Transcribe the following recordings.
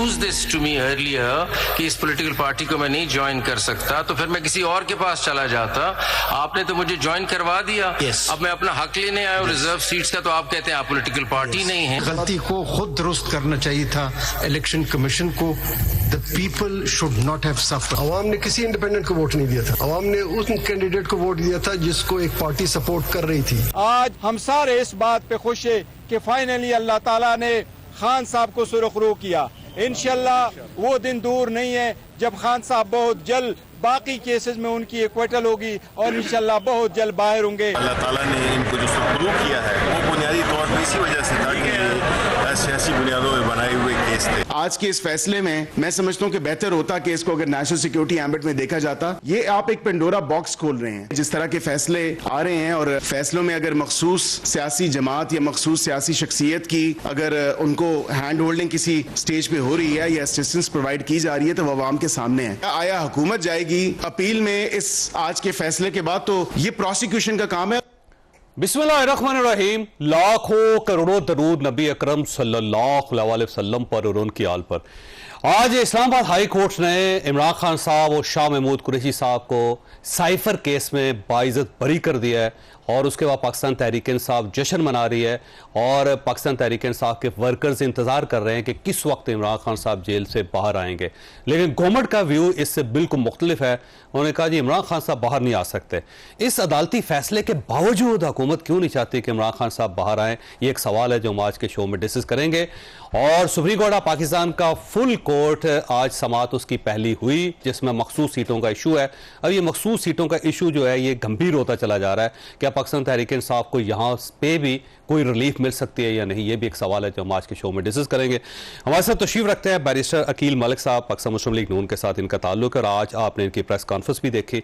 Refuse this to me earlier कि इस political party को मैं नहीं ज्वाइन कर सकता, तो फिर मैं किसी और के पास चला जाता। आपने तो मुझे ज्वाइन करवा दिया। अब मैं अपना हक लेने आया हूँ रिजर्व सीट्स का, तो आप कहते हैं आप पॉलिटिकल पार्टी नहीं है। गलती को खुद दुरुस्त करना चाहिए था इलेक्शन कमीशन को। The people should not have suffer. अवाम ने किसी इंडिपेंडेंट को वोट नहीं दिया था, अवाम ने उस कैंडिडेट को वोट दिया था जिसको एक पार्टी सपोर्ट कर रही थी। आज हम सारे इस बात पे खुश है कि फाइनली अल्लाह ताला ने खान साहब को सुरखरू किया। इंशाल्लाह वो दिन दूर नहीं है जब खान साहब बहुत जल्द बाकी केसेस में उनकी एक्विटल होगी और इंशाल्लाह बहुत जल्द बाहर होंगे। अल्लाह ताला ने इनको जो सुरखरू किया है वो बुनियादी तौर पर इसी वजह से था कि सियासी बुनियादों में बनाए हुए केस थे। आज के इस फैसले में मैं समझता हूँ कि बेहतर होता कि इसको अगर नेशनल सिक्योरिटी एम्बेट में देखा जाता। ये आप एक पेंडोरा बॉक्स खोल रहे हैं। जिस तरह के फैसले आ रहे हैं और फैसलों में अगर मखसूस सियासी जमात या मखसूस सियासी शख्सियत की अगर उनको हैंड होल्डिंग किसी स्टेज पे हो रही है या असिस्टेंस प्रोवाइड की जा रही है तो वो आवाम के सामने है। आया हुकूमत जाएगी अपील में इस आज के फैसले के बाद, तो ये प्रोसिक्यूशन का काम है। बिस्मिल्लाहिर्रहमानिर्रहीम। लाखों करोड़ों दरूद नबी अकरम सल्लल्लाहु अलैहि वसल्लम पर और उनकी आल पर। आज इस्लामाबाद हाई कोर्ट ने इमरान खान साहब और शाह महमूद कुरैशी साहब को साइफर केस में बाइज्जत बरी कर दिया है और उसके बाद पाकिस्तान तहरीक इंसाफ जश्न मना रही है और पाकिस्तान तहरीक इंसाफ के वर्कर्स इंतजार कर रहे हैं कि किस वक्त इमरान खान साहब जेल से बाहर आएंगे। लेकिन गवर्नमेंट का व्यू इससे बिल्कुल मुख्तलिफ है। उन्होंने कहा जी इमरान खान साहब बाहर नहीं आ सकते। इस अदालती फैसले के बावजूद हुकूमत क्यों नहीं चाहती कि इमरान खान साहब बाहर आएँ, ये एक सवाल है जो हम आज के शो में डिस्कस करेंगे। और सुप्रीम कोर्ट ऑफ पाकिस्तान का फुल कोर्ट आज समाअत उसकी पहली हुई जिसमें मखसूस सीटों का इशू है। अब ये मखसूस सीटों का इशू जो है ये गंभीर होता चला जा रहा है। क्या पाकिस्तान तहरीक इंसाफ को यहाँ पे भी कोई रिलीफ मिल सकती है या नहीं, ये भी एक सवाल है जो हम आज के शो में डिस्कस करेंगे। हमारे साथ तशरीफ रखते हैं बैरिस्टर अकील मलिक साहब, पाकिस्तान मुस्लिम लीग नून के साथ इनका ताल्लुक है और आज आपने इनकी प्रेस कॉन्फ्रेंस भी देखी।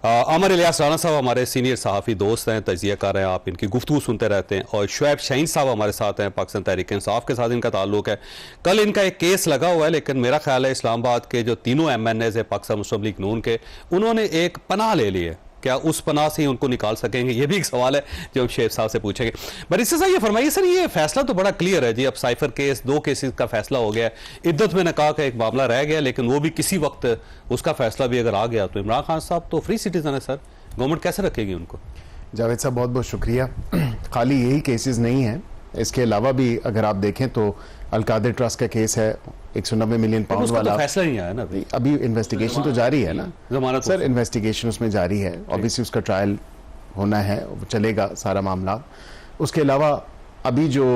अमर इलियास राना साहब हमारे सीनियर सहाफ़ी दोस्त हैं, तजिया कर रहे हैं, आप इनकी गुफ्तगू सुनते रहते हैं। और शुएब शाहीन साहब हमारे साथ हैं, पाकिस्तान तहरीक इंसाफ के साथ इनका ताल्लुक है। कल इनका एक केस लगा हुआ है लेकिन मेरा ख्याल है इस्लामाबाद के जो तीनों MNAs है पाकिस्तान मुस्लिम लीग नून के, उन्होंने एक पनाह ले ली है। क्या उस पनाह से ही उनको निकाल सकेंगे, ये भी एक सवाल है जो हम शेख साहब से पूछेंगे। बैरिस्टर साहब ये फरमाइए सर, ये फैसला तो बड़ा क्लियर है जी। अब साइफर केस 2 केसेस का फैसला हो गया, इद्दत में निकाह का एक मामला रह गया, लेकिन वो भी किसी वक्त उसका फैसला भी अगर आ गया तो इमरान खान साहब तो फ्री सिटीजन है सर, गवर्नमेंट कैसे रखेगी उनको? जावेद साहब बहुत बहुत शुक्रिया। खाली यही केसेस नहीं हैं, इसके अलावा भी अगर आप देखें तो अलकादिर ट्रस्ट का केस है 190 मिलियन पाउंड वाला। तो फैसला नहीं आया ना अभी इन्वेस्टिगेशन तो जारी है ना सर, इन्वेस्टिगेशन उसमें जारी है। ऑब्वियसली उसका ट्रायल होना है, चलेगा सारा मामला। उसके अलावा अभी जो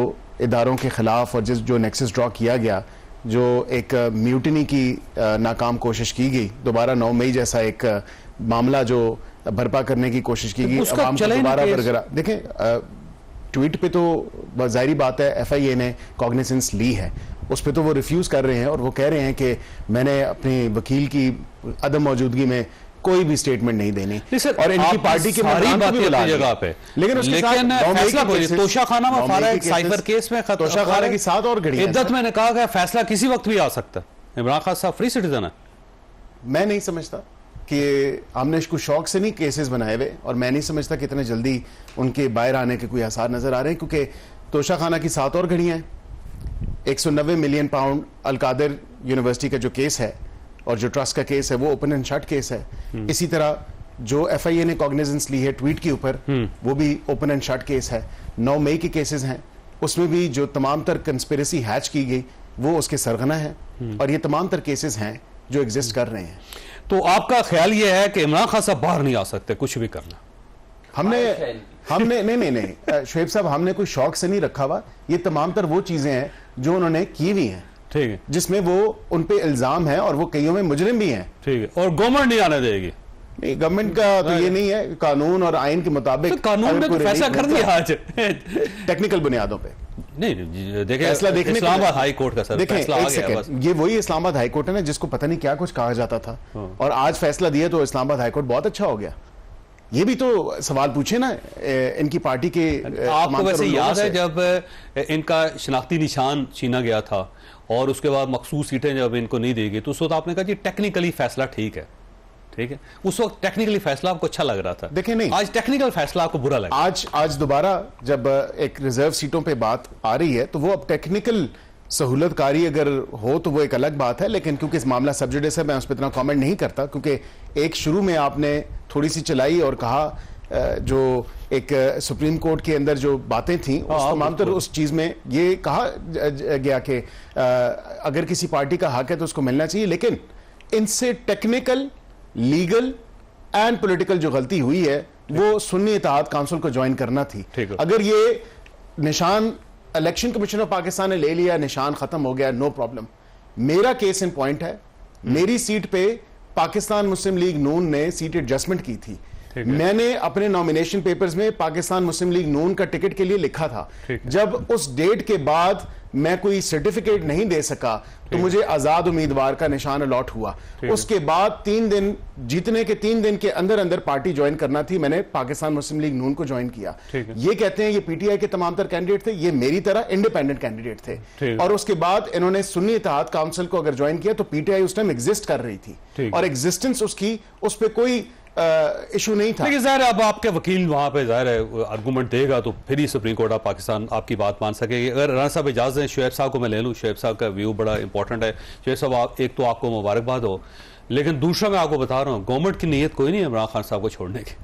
इदारों के खिलाफ और जो नेक्सस ड्रॉ किया गया, जो एक म्यूटिनी की नाकाम कोशिश की गई, दोबारा 9 मई जैसा एक मामला जो बर्पा करने की कोशिश की गई, अवाम को दोबारा बरकरार देखें। ट्वीट पे तो जाहिर बात है FIA ने कॉग्निसेंस ली है, उस पर तो वो रिफ्यूज कर रहे हैं और वो कह रहे हैं कि मैंने अपने वकील की अदम मौजूदगी में कोई भी स्टेटमेंट नहीं देनी और इनकी पार्टी के जगह पे। लेकिन तोशाखाना में साइबर केस में तोशाखाना की 7 और घड़ी इद्दत में कहा गया फैसला किसी वक्त भी आ सकता है। इमरान खान साहब फ्री सिटीजन है। मैं नहीं समझता कि हमने इसको शौक से नहीं केसेस बनाए हुए और मैं नहीं समझता कि इतने जल्दी उनके बाहर आने के कोई आसार नजर आ रहे हैं, क्योंकि तोशाखाना की 7 और घड़ियां हैं। 190 मिलियन पाउंड अलकादिर यूनिवर्सिटी का जो केस है और जो ट्रस्ट का केस है वो ओपन एंड शट केस है। इसी तरह जो FIA ने कॉग्निजेंस ली है ट्वीट के ऊपर, वो भी ओपन एंड शट केस है। 9 मई के केसेस हैं, उसमें भी जो तमाम तर कंस्पिरेसी हैच की गई वो उसके सरगना है और ये तमाम तर केसेस हैं जो एग्जिस्ट कर रहे हैं। तो आपका ख्याल ये है कि इमरान खान साहब बाहर नहीं आ सकते कुछ भी करना? हमने नहीं शुएब साहब, हमने कोई शौक से नहीं रखा हुआ। ये तमाम तर वो चीजें हैं जो उन्होंने की हुई हैं, ठीक है, जिसमें वो उन पे इल्जाम है और वो कईयों में मुजरिम भी हैं, ठीक है, और गवर्नमेंट नहीं आने देगी। नहीं, गवर्नमेंट का तो ये नहीं है, कानून और आइन के मुताबिक तो कानून ने तो फैसला कर दिया आज टेक्निकल बुनियादों पे। नहीं देखिए, फैसला देखने इस्लामाबाद हाई कोर्ट का सर फैसला आ गया बस। ये वही इस्लामाबाद हाई कोर्ट है ना जिसको पता नहीं क्या कुछ कहा जाता था और आज फैसला दिया तो इस्लामाबाद हाई कोर्ट बहुत अच्छा हो गया। ये भी तो सवाल पूछे ना इनकी पार्टी के। आपको वैसे याद है जब इनका शनाख्ती निशान छीना गया था और उसके बाद मखसूस सीटें जब इनको नहीं दी गई तो उस वक्त आपने कहा जी टेक्निकली फैसला ठीक है, ठीक है, उस वक्त टेक्निकली फैसला आपको अच्छा लग रहा था। देखिए नहीं, आज टेक्निकल फैसला आपको बुरा लगा। आज दोबारा जब एक रिजर्व सीटों पे बात आ रही है तो वो अब टेक्निकल सहूलतकारी अगर हो तो वो एक अलग बात है, लेकिन क्योंकि इस मामला सब्जुडिस है मैं उस पर इतना कमेंट नहीं करता, क्योंकि एक शुरू में आपने थोड़ी सी चलाई और कहा जो एक सुप्रीम कोर्ट के अंदर जो बातें थी उस तमाम तर उस चीज में ये कहा गया कि अगर किसी पार्टी का हक है तो उसको मिलना चाहिए, लेकिन इनसे टेक्निकल, लीगल एंड पॉलिटिकल जो गलती हुई है वो सुन्नी इत्तेहाद काउंसिल को ज्वाइन करना थी। अगर ये निशान इलेक्शन कमीशन ऑफ पाकिस्तान ने ले लिया, निशान खत्म हो गया, नो प्रॉब्लम। मेरा केस इन पॉइंट है, मेरी सीट पे पाकिस्तान मुस्लिम लीग नून ने सीट एडजस्टमेंट की थी। मैंने अपने नॉमिनेशन पेपर्स में पाकिस्तान मुस्लिम लीग नून का टिकट के लिए लिखा था। जब उस डेट के बाद मैं कोई सर्टिफिकेट नहीं दे सका तो मुझे आजाद उम्मीदवार का निशान अलॉट हुआ। उसके बाद 3 दिन, जीतने के 3 दिन के अंदर अंदर पार्टी ज्वाइन करना थी, मैंने पाकिस्तान मुस्लिम लीग नून को ज्वाइन किया। ये कहते हैं ये पीटीआई के तमाम तर कैंडिडेट थे, ये मेरी तरह इंडिपेंडेंट कैंडिडेट थे। और उसके बाद इन्होंने सुन्नी इत्तेहाद काउंसिल को अगर ज्वाइन किया तो पीटीआई उस टाइम एग्जिस्ट कर रही थी और एग्जिस्टेंस उसकी, उस पर कोई इशू नहीं था। लेकिन ज़ाहिर है अब आपके वकील वहां पे ज़ाहिर है आर्गूमेंट देगा तो फिर ही सुप्रीम कोर्ट ऑफ पाकिस्तान आपकी बात मान सकेगी। अगर राना साहब इजाज़त दें, शुएब साहब को मैं ले लूँ, शुएब साहब का व्यू बड़ा इंपॉर्टेंट है। शुएब साहब आप, एक तो आपको मुबारकबाद हो, लेकिन दूसरा मैं आपको बता रहा हूँ गवर्नमेंट की नीयत कोई नहीं है इमरान खान साहब को छोड़ने की।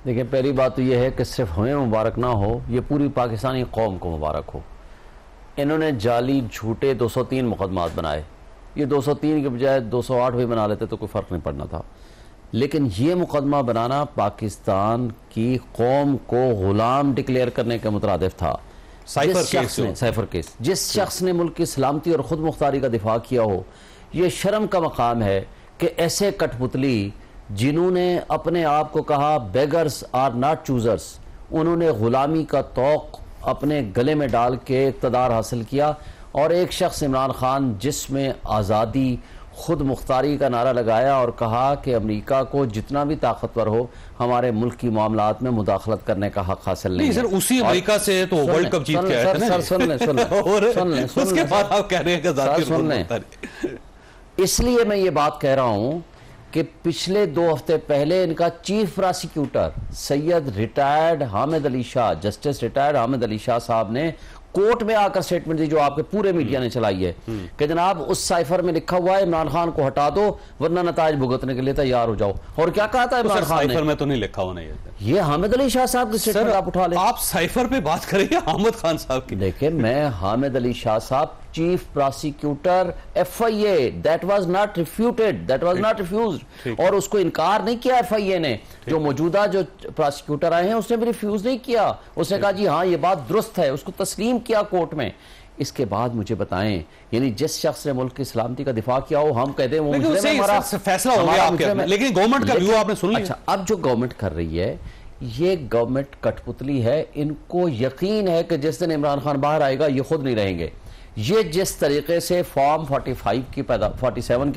देखिए, पहली बात तो यह है कि सिर्फ हमें मुबारक ना हो, ये पूरी पाकिस्तानी कौम को मुबारक हो। इन्होंने जाली झूठे 203 मुकदमात बनाए, ये 203 के बजाय 208 भी बना लेते तो कोई फ़र्क नहीं पड़ना था। लेकिन ये मुकदमा बनाना पाकिस्तान की कौम को गुलाम डिक्लेयर करने के मुतरादिफ था। साइफर केस, जिस शख्स ने मुल्क की सलामती और ख़ुद मुख्तारी का दिफा किया हो, ये शर्म का मकाम है कि ऐसे कठपुतली जिन्होंने अपने आप को कहा बेगर्स आर नॉट चूजर्स, उन्होंने गुलामी का तौक अपने गले में डाल के इक़्तिदार हासिल किया। और एक शख्स इमरान खान जिसमें आज़ादी, खुद मुख्तारी का नारा लगाया और कहा कि अमेरिका को जितना भी ताकतवर हो हमारे मुल्क की मामलात में मुदाखलत करने का हक हासिल नहीं है। सर उसी अमेरिका से तो वर्ल्ड कप जीत के आए थे ना। सुन उसके बाद आप कह रहे हैं कि सुन लें, इसलिए मैं ये बात कह रहा हूं कि पिछले 2 हफ्ते पहले इनका chief prosecutor Syed retired Hamid Ali Shah, justice retired Hamid Ali Shah साहब ने कोर्ट में आकर स्टेटमेंट दी जो आपके पूरे मीडिया ने चलाई है कि जनाब उस साइफर में लिखा हुआ है इमरान खान को हटा दो वरना नताज भुगतने के लिए तैयार हो जाओ। और क्या कहा था इमरान खान ने? साइफर में तो नहीं लिखा होना ये हामिद अली शाह साहब की स्टेटमेंट आप उठा लें। आप साइफर पे बात करेंगे हामिद खान साहब की। देखिए, मैं हामिद अली शाह साहब chief prosecutor FIA, that was not refuted, that was not refused, और उसको इनकार नहीं किया FIA ने। जो मौजूदा जो प्रोसिक्यूटर आए हैं उसने भी रिफ्यूज नहीं किया, उसने कहा जी हाँ ये बात दुरुस्त है, उसको तस्लीम किया कोर्ट में। इसके बाद मुझे बताएं, यानी जिस शख्स ने मुल्क की सलामती का दिफा किया हो हम कहते हैं वो फैसला हो गया आपके, लेकिन गवर्नमेंट का व्यू आपने सुन लिया। अच्छा, अब जो गवर्नमेंट कर रही है ये गवर्नमेंट कठपुतली है। इनको यकीन है कि जिस दिन इमरान खान बाहर आएगा ये खुद नहीं रहेंगे। ये जिस तरीके से फॉर्म 47 की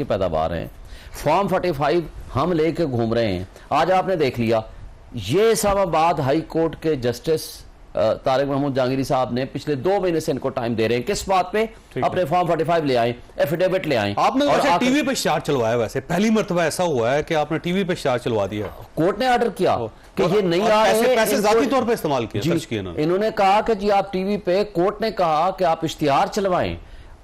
पैदावार है, फॉर्म 45 हम लेके घूम रहे हैं। आज आपने देख लिया ये इस्लामाबाद हाई कोर्ट के जस्टिस तारिक महमूद जहांगीरी साहब ने पिछले 2 महीने से इनको टाइम दे रहे हैं, किस बात पे? अपने फॉर्म 45 ले आए, एफिडेविट ले आए। आपने और टीवी पे इश्तिहार चलवाया, वैसे पहली मर्तबा ऐसा हुआ है कि आपने टीवी पे इश्तिहार चलवा दिया। कोर्ट ने ऑर्डर किया कि ये नहीं आ रहे, पैसे जाती तौर पे इस्तेमाल किए इन्होंने कहा कि जी आप टीवी पे, कोर्ट ने कहा कि आप इश्तिहार चलवाएं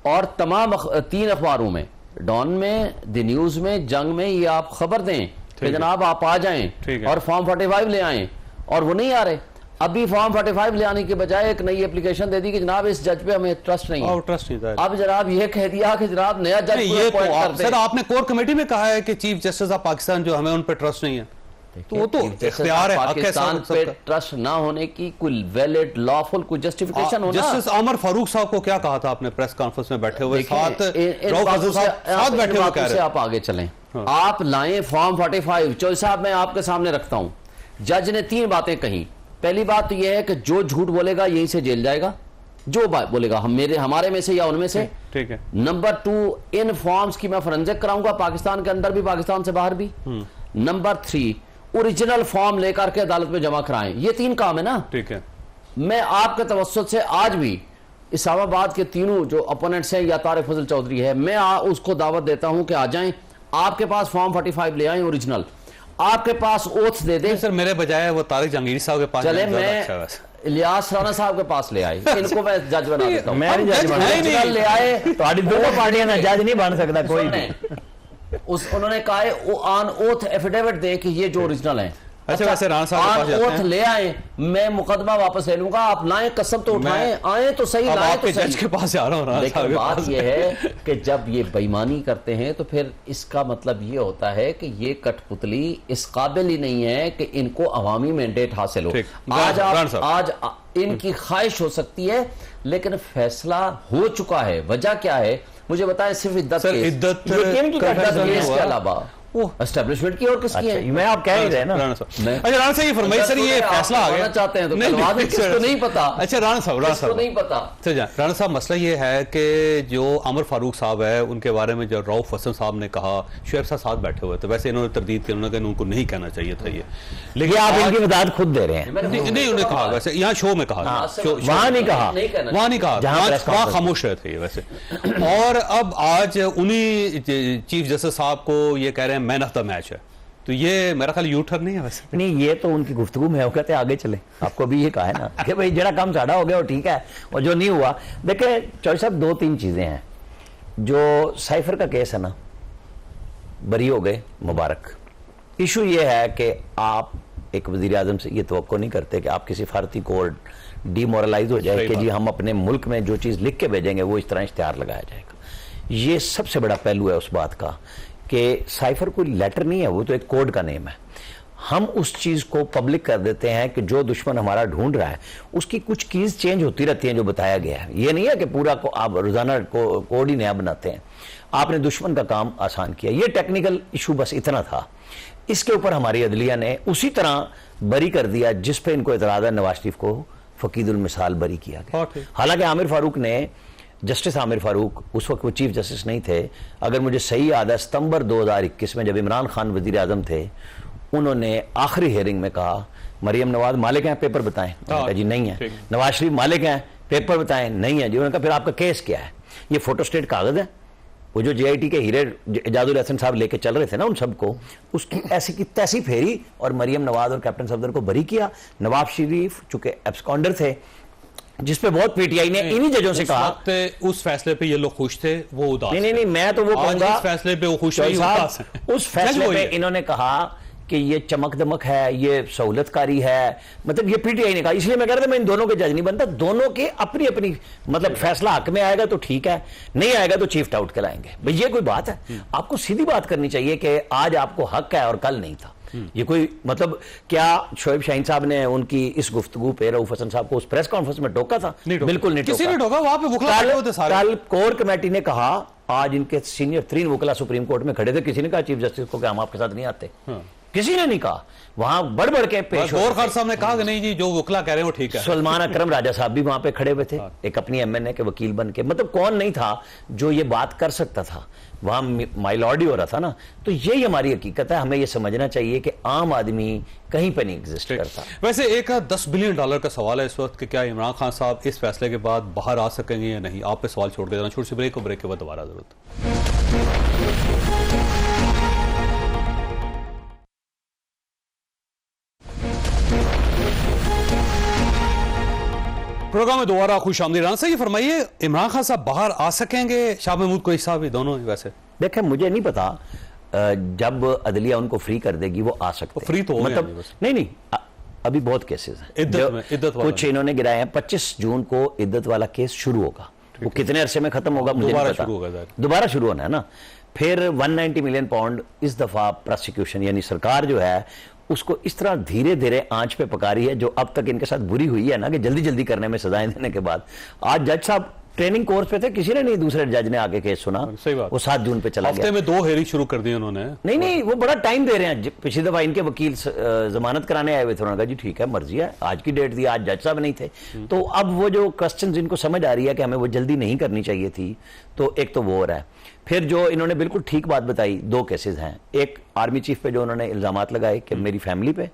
और तमाम 3 अखबारों में, डॉन में, द न्यूज में, जंग में, ये आप खबर दें कि जनाब आप आ जाएं और फॉर्म 45 ले आएं, और वो नहीं आ रहे। अभी फॉर्म 45 ले आने के बजाय एक नई एप्लीकेशन दे दी कि जनाब इस जज पे हमें ट्रस्ट नहीं है। अब जनाब ये कह दिया कि जनाब नया जज ये तो सर आपने कोर कमेटी में कहा है कि चीफ जस्टिस ऑफ पाकिस्तान जो हमें उन पर ट्रस्ट नहीं है, तो वो तो इख्तियार है। पाकिस्तान पे ट्रस्ट ना होने की कोई वैलिड लॉफुल कोई जस्टिफिकेशन होना। जस्टिस उमर फारूक साहब को क्या कहा था आपने प्रेस कॉन्फ्रेंस में बैठे हुए साथ बैठे हुए? आप आगे चलें, आप लाएं फॉर्म 45। चौधरी साहब मैं आपके सामने रखता हूं, जज ने 3 बातें कही। पहली बात तो यह है कि जो झूठ बोलेगा यहीं से जेल जाएगा, जो बात बोलेगा हमारे में से या उनमें से। ठीक है। नंबर 2, इन फॉर्म्स की मैं फोरेंसिक कराऊंगा, पाकिस्तान के अंदर भी पाकिस्तान से बाहर भी। नंबर 3, ओरिजिनल फॉर्म लेकर के अदालत में जमा कराएं। ये 3 काम है ना। ठीक है। मैं आपके तवज्जुह से आज भी इस्लामाबाद के तीनों जो अपोनेंट्स हैं, या तारिक फजल चौधरी है, मैं उसको दावत देता हूं कि आ जाएं, आपके पास फॉर्म 45 ले आएं ओरिजिनल। आपके पास ओथ दे दे। सर मेरे बजाय वो तारिक जहांगीर साहब के पास चले मैं इलियास राणा साहब के पास ले आई, इनको मैं जज बना देता हूं। मैं नहीं जज बना, ले आए तो दोनों पार्टियां ना जज नहीं बन सकता कोई भी। उन्होंने कहा है वो ऑन ओथ एफिडेविट दे कि ये जो ओरिजिनल है। अच्छा वैसे राणा साहब के पास जाते हैं, ले आए, मैं मुकदमा वापस ले लूंगा, आप लाएं, कसम तो उठाएं, आए तो सही, लाएं तो सही। जज के पास जा रहा हूं। लेकिन बात यह है कि जब ये बेईमानी करते हैं तो फिर इसका मतलब ये होता है कि ये कठपुतली इस काबिल ही नहीं है कि इनको अवामी मैंडेट हासिल हो। आज इनकी ख्वाहिश हो सकती है, लेकिन फैसला हो चुका है। वजह क्या है मुझे बताएं? सिर्फ इद्दत केस के अलावा एस्टेब्लिशमेंट की और किसकी है? मैं आप कह ही रहे ना। अच्छा राणा साहब ये फरमाइए सर, ये फैसला आ गया चाहते हैं तो किसको नहीं पता। अच्छा राणा साहब नहीं पता। राणा साहब मसला ये है कि जो अमर फारूक साहब है उनके बारे में जो रऊफ हसन साहब ने कहा, शुएब साहब बैठे हुए थे, वैसे इन्होंने तरदीद की, उन्होंने उनको नहीं कहना चाहिए था ये, लेकिन आप इनकी वजाहत खुद दे रहे हैं। नहीं उन्होंने कहा, वैसे यहाँ शो में कहा, वहां नहीं कहा, वहां खामोश रहे थे वैसे। और अब आज उन्हीं चीफ जस्टिस साहब को ये कह रहे हैं मैन ऑफ द मैच है, तो ये मेरा ख्याल यू टर्न नहीं है वैसे। नहीं, ये तो उनकी गुफ्तगू में वो कहते हैं आगे चले। आपको भी ये कहा है ना कि भाई जरा काम साड़ा हो गया और ठीक है, और जो नहीं हुआ। देखिए चौधरी साहब, 2-3 चीजें हैं। जो साइफर का केस है ना, बरी हो गए, मुबारक। इशू ये है कि आप एक वजीर आजम से ये तवक्को नहीं करते कि आपकी सिफारती कोड डीमोरलाइज हो जाए कि जी हम अपने मुल्क में जो चीज़ लिख के भेजेंगे वो इस तरह इश्तिहार लगाया जाएगा। ये सबसे बड़ा पहलू है उस बात का कि साइफर कोई लेटर नहीं है, वो तो एक कोड का नेम है। हम उस चीज़ को पब्लिक कर देते हैं कि जो दुश्मन हमारा ढूंढ रहा है उसकी कुछ कीज़ चेंज होती रहती हैं जो बताया गया है। ये नहीं है कि पूरा को आप रोज़ाना कोड ही नया बनाते हैं। आपने दुश्मन का काम आसान किया, ये टेक्निकल इशू बस इतना था। इसके ऊपर हमारी अदलिया ने उसी तरह बरी कर दिया जिस पे इनको इतराज़ है, नवाज शरीफ को फकीदुल मिसाल बरी किया गया। हालांकि आमिर फारूक ने, जस्टिस आमिर फारूक, उस वक्त वो चीफ जस्टिस नहीं थे, अगर मुझे सही याद है सितंबर 2021 में जब इमरान खान वजीर आजम थे, उन्होंने आखिरी हेयरिंग में कहा मरियम नवाज मालिक हैं, पेपर बताएं। उन्होंने कहा जी नहीं है। नवाज शरीफ मालिक हैं, पेपर बताएं, नहीं है जी। उन्होंने कहा फिर आपका केस क्या है? ये फोटोस्टेट कागज है, वो जो JIT के हीरे एजाजुल हसन साहब लेके चल रहे थे ना उन सबको, उसकी ऐसी की तैसी फेरी और मरियम नवाज और कैप्टन सफदर को बरी किया। नवाज शरीफ चूंकि एब्सकॉन्डर थे, जिस पे बहुत PTI ने इन्हीं जजों से कहा, उस फैसले पे ये लोग खुश थे, वो उदास। नहीं, मैं तो वो कहूंगा फैसले पे वो खुश नहीं, उदास है। उस फैसले पे इन्होंने कहा कि ये चमक दमक है, ये सहूलतकारी है, मतलब ये PTI ने कहा। इसलिए मैं कह रहा था मैं इन दोनों के जज नहीं बनता। दोनों के अपनी अपनी मतलब फैसला हक में आएगा तो ठीक है, नहीं आएगा तो चीफ आउट कराएंगे। भाई ये कोई बात है? आपको सीधी बात करनी चाहिए कि आज आपको हक है और कल नहीं था। ये कोई मतलब क्या शोएब शाहीन साहब ने उनकी इस गुफ्तगू पे रऊफ हसन साहब को उस प्रेस कॉन्फ्रेंस में टोका था? बिल्कुल नहीं किसी ने टोका। वहां पे वुकला खड़े होते सारे। कल कोर कमेटी ने कहा, आज इनके सीनियर 3 वुकला सुप्रीम कोर्ट में खड़े थे, किसी ने कहा चीफ जस्टिस को कि हम आपके साथ नहीं आते? किसी ने नहीं कहा। वहां बढ़ बढ़ के पेश गौर खान साहब ने कहा कि नहीं जी जो वुकला कह रहे हैं वो ठीक है। सलमान अकरम राजा साहब भी वहां पे खड़े हुए थे, एक अपनी MNA के वकील बन के। मतलब कौन नहीं था जो ये बात कर सकता था? वहां माइलॉर्डी हो रहा था ना। तो यही हमारी हकीकत है। हमें ये समझना चाहिए कि आम आदमी कहीं पर नहीं एग्जिस्ट करता। वैसे एक $10 बिलियन का सवाल है इस वक्त कि क्या इमरान खान साहब इस फैसले के बाद बाहर आ सकेंगे या नहीं? आप पे सवाल छोड़ के देना। छोटी सी ब्रेक के बाद दोबारा जरूरत। प्रोग्राम में दोबारा खुश आमदीद। राना साहब ये फरमाइए, इमरान खान साहब बाहर आ सकेंगे, शाह महमूद कोई साहब भी, दोनों ही? वैसे देखें मुझे नहीं पता, जब अदलिया उनको फ्री कर देगी वो आ सकते हैं। फ्री तो मतलब नहीं, अभी बहुत केसेस हैं। इद्दत कुछ इन्होंने गिराए हैं। 25 जून को इद्दत वाला केस शुरू होगा। वो कितने अरसे में खत्म होगा मुझे नहीं पता। दोबारा शुरू होना है ना। फिर 190 मिलियन पाउंड इस दफा प्रोसिक्यूशन, यानी सरकार जो है उसको इस तरह धीरे धीरे आंच पे पका रही है, जो अब तक इनके साथ बुरी हुई है ना कि जल्दी जल्दी करने में सजाएं देने के बाद। आज जज साहब ट्रेनिंग कोर्स पे थे, किसी ने नहीं, दूसरे जज ने आके केस सुना। सही बात। वो 7 जून पे चला गया। हफ्ते में 2 हेयरिंग शुरू कर दी उन्होंने। नहीं, वो बड़ा टाइम दे रहे हैं। पिछली दफा इनके वकील जमानत कराने आए हुए थे, उन्होंने कहा जी ठीक है मर्जी है, आज की डेट दी, आज जज साहब नहीं थे। तो अब वो जो क्वेश्चन इनको समझ आ रही है कि हमें वो जल्दी नहीं करनी चाहिए थी, तो एक तो वो हो रहा है। फिर जो इन्होंने बिल्कुल ठीक बात बताई, 2 केसेस हैं। एक आर्मी चीफ पे जो उन्होंने इल्जामात लगाए कि मेरी फैमिली पे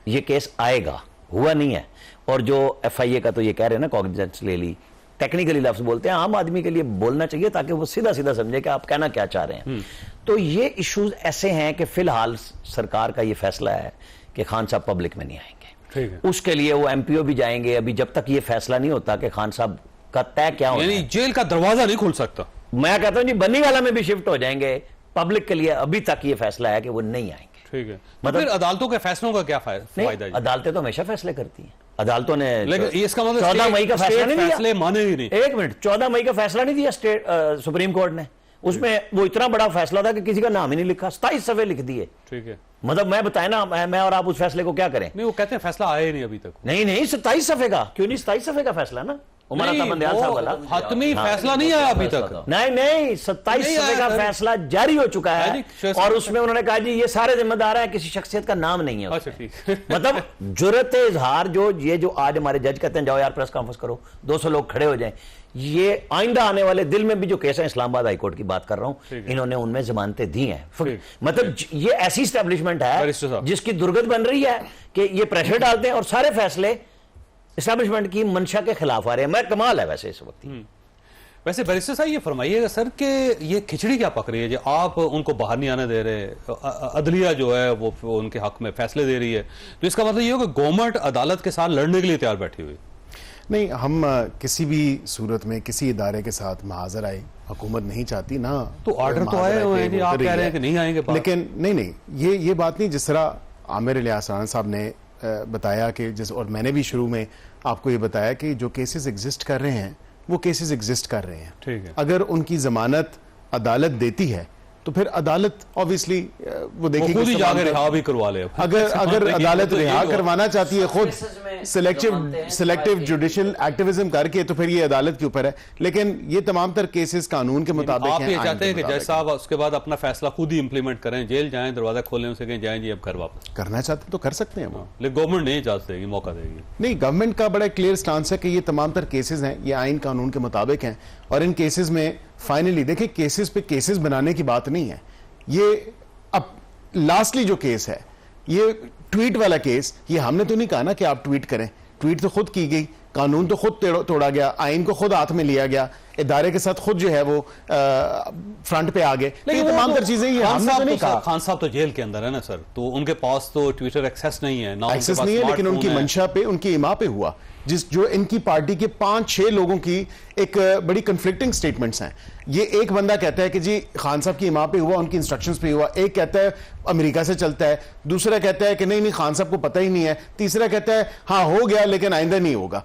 ये केस आएगा, हुआ नहीं है। और जो FIA का तो ये कह रहे हैं ना कॉग्निजेंस ले ली, टेक्निकली लफ्ज बोलते हैं, आम आदमी के लिए बोलना चाहिए ताकि वो सीधा सीधा समझे कि आप कहना क्या चाह रहे हैं। तो ये इश्यूज ऐसे हैं कि फिलहाल सरकार का ये फैसला है कि खान साहब पब्लिक में नहीं आएंगे। ठीक है। उसके लिए वो एमपीओ भी जाएंगे, अभी जब तक ये फैसला नहीं होता कि खान साहब का तय क्या होगा, यानी जेल का दरवाजा नहीं खुल सकता। मैं कहता हूं जी बन्नीवाला में भी शिफ्ट हो जाएंगे, पब्लिक के लिए अभी तक ये फैसला है कि वो नहीं आएंगे। ठीक है, मतलब फिर अदालतों के फैसलों का क्या फायदा है? अदालतें तो हमेशा फैसले करती हैं। अदालतों ने लेकिन इसका मतलब 14 मई का फैसला नहीं दिया, फैसले माने ही नहीं। एक मिनट, 14 मई का फैसला नहीं दिया स्टेट सुप्रीम कोर्ट ने, उसमें वो इतना बड़ा फैसला था कि किसी का नाम ही नहीं लिखा, 27 सफ़े लिख दिए। ठीक है, मतलब मैं बताए ना, मैं और आप उस फैसले को क्या करें? नहीं, वो कहते हैं फैसला आया ही नहीं अभी तक। नहीं 27 सफ़े का क्यों नहीं, 27 सफ़े का फैसला ना हतमी फैसला नहीं आया अभी तक। नहीं 27 सफ़े का फैसला जारी हो चुका है और उसमें उन्होंने कहा जी ये सारे जिम्मेदार हैं, किसी शख्सियत का नाम नहीं है। अच्छा ठीक। मतलब जुर्रत इजहार जो आज हमारे जज कहते हैं जाओ यार प्रेस कॉन्फ्रेंस करो, 200 लोग खड़े हो जाएं, ये आइंदा आने वाले दिल में भी जो केस है, इस्लामाबाद हाईकोर्ट की बात कर रहा हूं, इन्होंने उनमें जमानतें दी हैं। मतलब ये ऐसी स्टैब्लिशमेंट है जिसकी दुर्गत बन रही है कि ये प्रेशर डालते हैं और सारे फैसले एस्टैब्लिशमेंट की मंशा के खिलाफ आ रहे हैं। मैं कमाल है वैसे इस वक्त। वैसे बैरिस्टर साहब ये फरमाइएगा सर कि ये खिचड़ी क्या पक रही है, जो आप उनको बाहर नहीं आने दे रहे, अदलिया जो है वो उनके हक में फैसले दे रही है, तो इसका मतलब ये हो कि गवर्नमेंट अदालत के साथ लड़ने के लिए तैयार बैठी हुई? नहीं, हम किसी भी सूरत में किसी इदारे के साथ महाजर आए, हुकूमत नहीं चाहती ना। तो ऑर्डर तो आए हुए हैं, आप कह रहे हैं कि नहीं आएंगे, लेकिन नहीं ये बात नहीं। जिस तरह आमिर इलियास राना साहब ने बताया कि और मैंने भी शुरू में आपको ये बताया कि जो केसेस एग्जिस्ट कर रहे हैं वो केसेस एग्जिस्ट कर रहे हैं। ठीक है। अगर उनकी जमानत अदालत देती है तो फिर अदालत ऑब्वियसली वो देखेगी, खुद ही जाकर रिहा भी करवा ले। अगर अदालत रिहा करवाना चाहती है खुद सिलेक्टिव जुडिशियल एक्टिविज्म करके, तो फिर ये अदालत के ऊपर है। लेकिन ये तमाम तर केसेस कानून के मुताबिक आप ये चाहते हैं कि जज साहब उसके बाद अपना फैसला खुद ही इंप्लीमेंट करें, जेल जाएं, दरवाजा खोलें, उनसे कहें जाएं जी अब घर वापस? करना चाहते तो कर सकते हैं वो, लेकिन गवर्नमेंट नहीं इजाजत देगी, मौका देगी नहीं। गवर्नमेंट का बड़ा क्लियर स्टांस है कि ये तमाम तर केसेस हैं, ये आइन कानून के मुताबिक हैं, और इन केसेस में फाइनली देखिए केसेस पे केसेस बनाने की बात नहीं है। ये अब लास्टली जो केस है, ये ट्वीट वाला केस, ये हमने तो नहीं कहा ना कि आप ट्वीट करें, ट्वीट तो खुद की गई, कानून तो खुद तोड़ा गया, आइन को खुद हाथ में लिया गया, इदारे के साथ खुद जो है वो फ्रंट पे आ गए। लेकिन तमाम तर चीजें ये हमने तो नहीं कहा। खान साहब तो जेल के अंदर है ना सर, तो उनके पास तो ट्विटर एक्सेस नहीं है ना, एक्सेस नहीं है, लेकिन उनकी मंशा पे, उनकी इमा पे हुआ, जो इनकी पार्टी के 5-6 लोगों की एक बड़ी कंफ्लिक्टिंग स्टेटमेंट्स हैं। ये एक बंदा कहता है कि जी खान साहब की इमा पे हुआ, उनकी इंस्ट्रक्शंस पे हुआ, एक कहता है अमेरिका से चलता है, दूसरा कहता है कि नहीं खान साहब को पता ही नहीं है, तीसरा कहता है हाँ हो गया लेकिन आइंदा नहीं होगा।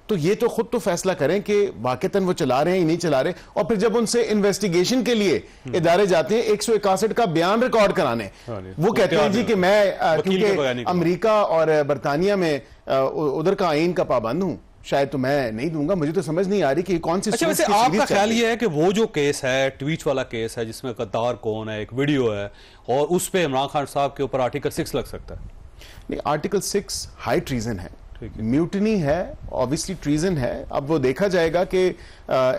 तो ये तो खुद तो फैसला करें कि वाकईतन वो चला रहे हैं या नहीं चला रहे। और फिर जब उनसे इन्वेस्टिगेशन के लिए इदारे जाते हैं 161 का बयान रिकॉर्ड कराने, वो कहते हैं जी कि मैं क्योंकि अमेरिका और बरतानिया में उधर का आइन का पाबंद हूं, शायद तो मैं नहीं दूंगा। मुझे तो समझ नहीं आ रही कि कौन सी। अच्छा, वैसे आपका ख्याल ये है कि वो जो केस है, ट्वीट वाला केस है जिसमें गद्दार कौन है, एक वीडियो है, और उस पे इमरान खान साहब के ऊपर आर्टिकल 6 लग सकता है? नहीं, आर्टिकल 6 हाई ट्रीजन है, म्यूटिनी है, ऑब्वियसली ट्रीजन है। अब वो देखा जाएगा कि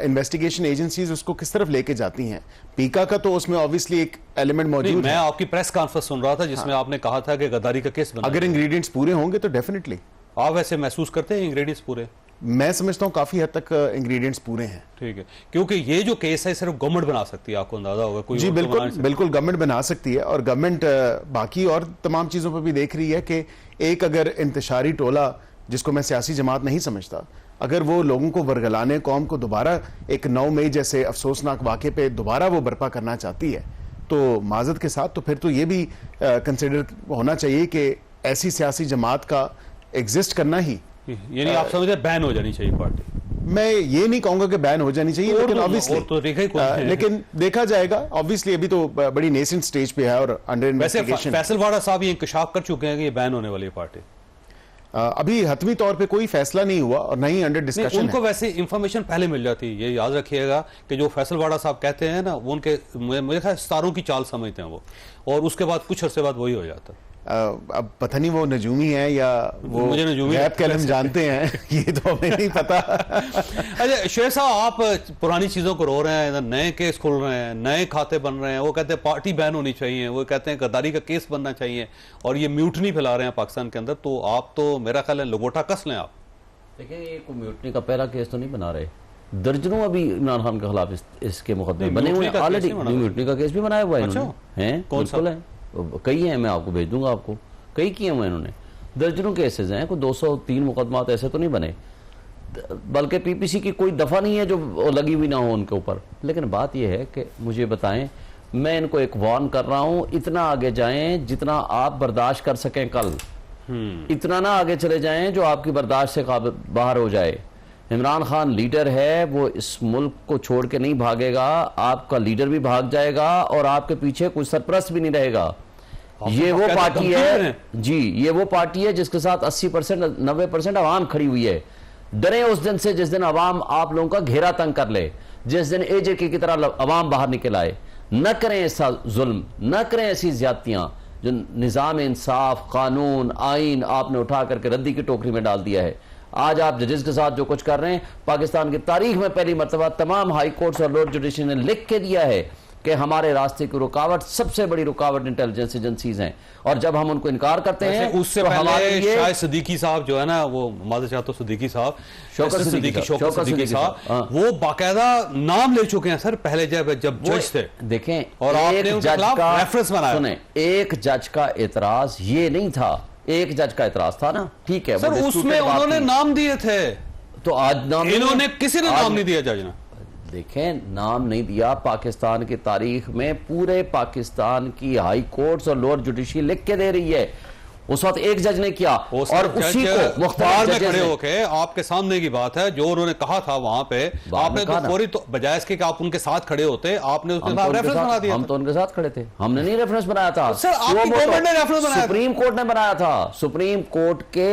इन्वेस्टिगेशन एजेंसीज उसको किस तरफ लेके जाती हैं। पीका का तो उसमें ऑब्वियसली एक एलिमेंट मौजूद है। मैं आपकी प्रेस कॉन्फ्रेंस सुन रहा था जिसमें आपने कहा था कि गद्दारी का केस बना। अगर इंग्रेडिएंट्स पूरे होंगे तो डेफिनेटली। आप वैसे महसूस करते हैं इंग्रेडिएंट्स पूरे? मैं समझता हूं काफी हद तक इंग्रेडिएंट्स पूरे हैं। ठीक है, क्योंकि ये जो केस है सिर्फ गवर्नमेंट बना सकती है, आपको अंदाजा होगा। कोई जी बिल्कुल गवर्नमेंट बना सकती है, और गवर्नमेंट बाकी और तमाम चीजों पर भी देख रही है कि एक अगर इंतशारी टोला, जिसको मैं सियासी जमात नहीं समझता, अगर वो लोगों को वरगलाने, कौम को दोबारा एक 9 मई जैसे अफसोसनाक वाक़े पे दोबारा वो बर्पा करना चाहती है, तो माजरत के साथ तो फिर तो ये भी कंसिडर होना चाहिए कि ऐसी सियासी जमात का एग्जिस्ट करना ही, यानी आप समझते हैं बैन हो जानी चाहिए पार्टी? मैं ये नहीं कहूंगा कि बैन हो जानी चाहिए, लेकिन ऑब्वियसली लेकिन देखा जाएगा। ऑब्वियसली अभी तो बड़ी नेसेंट स्टेज पे है और अंडर इन्वेस्टिगेशन। फैसल वाड़ा साहब ये इंकशाफ कर चुके हैं कि ये बैन होने वाली पार्टी? अभी हतमी तौर पे कोई फैसला नहीं हुआ और नहीं अंडर डिस्कशन। उनको वैसे इंफॉर्मेशन पहले मिल जाती है, ये याद रखिएगा कि जो फैसल वाड़ा साहब कहते हैं ना, वो उनके मुझे ख्याल सितारों की चाल समझते हैं वो, और उसके बाद कुछ अरसे बाद वही हो जाता है। अब पता नहीं वो नजूमी है या वो गैप कलम जानते हैं, ये तो हमें नहीं पता। अच्छा शेर साहब, आप पुरानी चीजों को रो रहे हैं, नए केस खुल रहे हैं, नए खाते बन रहे हैं, वो कहते हैं पार्टी बैन होनी चाहिए, वो कहते हैं गद्दारी का केस बनना चाहिए, और ये म्यूटनी फैला रहे हैं पाकिस्तान के अंदर। तो आप तो मेरा ख्याल है लगोटा कस लें आप। देखिए, ये कोई म्यूटनी का पहला केस तो नहीं बना रहे, दर्जनों अभी इमरान खान के खिलाफ इसके मुकदमे बने हुए हैं म्यूटनी का ऑलरेडी। केस नहीं बना हुआ। म्यूटनी का केस भी बनाया हुआ है अच्छा? इन्होंने, हैं कौन सा? बिल्कुल है, कई हैं, मैं आपको भेज दूंगा आपको, कई किए हुए इन्होंने, दर्जनों केसेस हैं, कोई 203 मुकदमात ऐसे तो नहीं बने, बल्कि पीपीसी की कोई दफा नहीं है जो लगी हुई ना हो उनके ऊपर। लेकिन बात यह है कि मुझे बताएं, मैं इनको एक वार्न कर रहा हूं, इतना आगे जाएं जितना आप बर्दाश्त कर सकें कल, इतना ना आगे चले जाएं जो आपकी बर्दाश्त से बाहर हो जाए। इमरान खान लीडर है, वो इस मुल्क को छोड़ के नहीं भागेगा, आपका लीडर भी भाग जाएगा और आपके पीछे कोई सरपरस्त भी नहीं रहेगा। ये वो पार्टी है जी, ये वो पार्टी है जिसके साथ 80% 90% आवाम खड़ी हुई है। डरे उस दिन से जिस दिन आवाम आप लोगों का घेरा तंग कर ले, जिस दिन एजेके की तरह आवाम बाहर निकल आए। न करें ऐसा जुल्म, न करें ऐसी ज्यादतियां जो निजाम इंसाफ, कानून, आइन आपने उठा करके रद्दी की टोकरी में डाल दिया है। आज आप जजेस के साथ जो कुछ कर रहे हैं, पाकिस्तान की तारीख में पहली मर्तबा तमाम हाई कोर्ट्स और लोअर जुडिशरी ने लिख के दिया है कि हमारे रास्ते की रुकावट, सबसे बड़ी रुकावट इंटेलिजेंस एजेंसीज हैं, और जब हम उनको इनकार करते हैं उससे तो पहले शायद सिद्दीकी साहब जो है ना, वो मादर चाहते सिद्दीकी साहब, शौकत सिद्दीकी साहब, वो बाकायदा नाम ले चुके हैं सर पहले जब जज थे। देखें, और आपने उनके खिलाफ रेफरेंस बनाया। सुने, एक जज का एतराज ये नहीं था, एक जज का एतराज था ना, ठीक है सर, उसमें उन्होंने नाम दिए थे, तो आज नाम इन्होंने किसी ने नाम नहीं दिया जज ने। देखें, नाम नहीं दिया। पाकिस्तान की तारीख में पूरे पाकिस्तान की हाई कोर्ट्स और लोअर जुडिशरी लिख के दे रही है, उस वक्त एक जज ने किया और उसी को मुख्तार में खड़े होके आपके सामने की बात है, जो उन्होंने कहा था वहां पे, आपने तो फौरी तो बजाय इसके कि आप उनके साथ खड़े होते, आपने उसके साथ रेफरेंस बना दिया। हम तो उनके साथ खड़े थे, हमने नहीं रेफरेंस बनाया था सर, आपकी गवर्नमेंट ने रेफरेंस बनाया, सुप्रीम कोर्ट ने बनाया था। सुप्रीम कोर्ट के